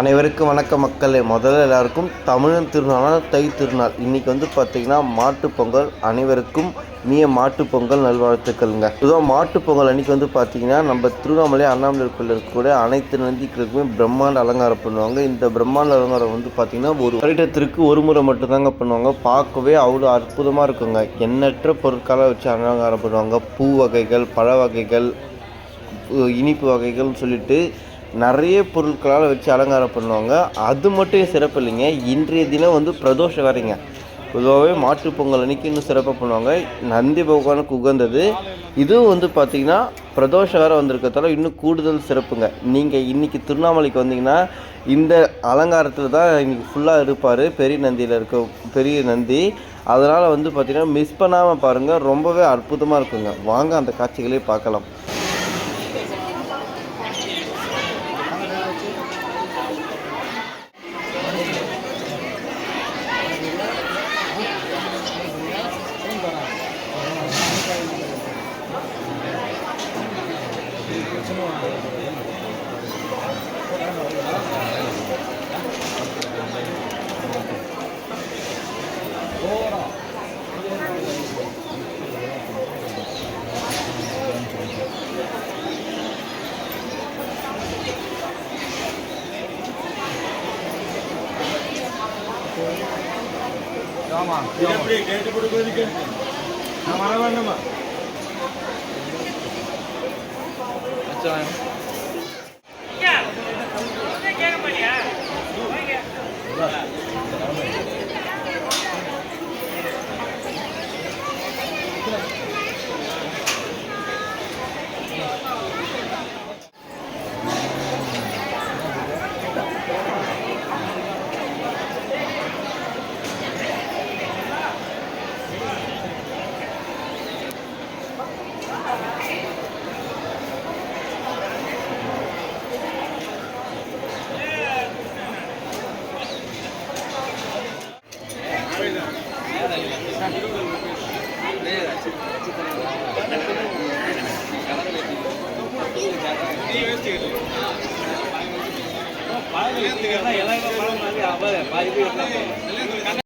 அனைவருக்கும் வணக்க மக்களே. முதல்ல எல்லாருக்கும் தமிழன் திருநாளான தை திருநாள் இன்றைக்கி பார்த்திங்கன்னா மாட்டுப்பொங்கல். அனைவருக்கும் இனிய மாட்டுப்பொங்கல் நல்வாழ்த்துக்கள்ங்க. இதுதான் மாட்டுப்பொங்கல் அன்றைக்கி பார்த்திங்கன்னா நம்ம திருவண்ணாமலை அண்ணாமலை கோயிலில் இருக்கக்கூடிய அனைத்து நந்திகளுக்குமே பிரம்மாண்ட அலங்காரம் பண்ணுவாங்க. இந்த பிரம்மாண்ட அலங்காரம் பார்த்திங்கன்னா ஒரு வருடத்திற்கு ஒரு முறை மட்டும்தாங்க பண்ணுவாங்க. பார்க்கவே அவ்வளோ அற்புதமாக இருக்குங்க. எண்ணற்ற பொருட்களை வச்சு அலங்காரம் பண்ணுவாங்க. பூ வகைகள், பழ வகைகள், இனிப்பு வகைகள்னு சொல்லிட்டு நிறைய பொருட்களால் வச்சு அலங்காரம் பண்ணுவாங்க. அது மட்டும் சிறப்பு இல்லைங்க, இன்றைய தினம் பிரதோஷ வேறைங்க. பொதுவாகவே மாட்டுப்பொங்கல் அன்றைக்கி இன்னும் சிறப்பாக பண்ணுவாங்க. நந்தி பகவானுக்கு உகந்தது. இதுவும் பார்த்திங்கன்னா பிரதோஷ வேறு வந்திருக்கிறதால இன்னும் கூடுதல் சிறப்புங்க. நீங்கள் இன்றைக்கி திருவண்ணாமலைக்கு வந்தீங்கன்னா இந்த அலங்காரத்தில் தான் இன்றைக்கி ஃபுல்லாக இருப்பார், பெரிய நந்தியில் இருக்க பெரிய நந்தி. அதனால் பார்த்திங்கன்னா மிஸ் பண்ணாமல் பாருங்கள், ரொம்பவே அற்புதமாக இருக்குங்க. வாங்க அந்த காட்சிகளே பார்க்கலாம். பழம்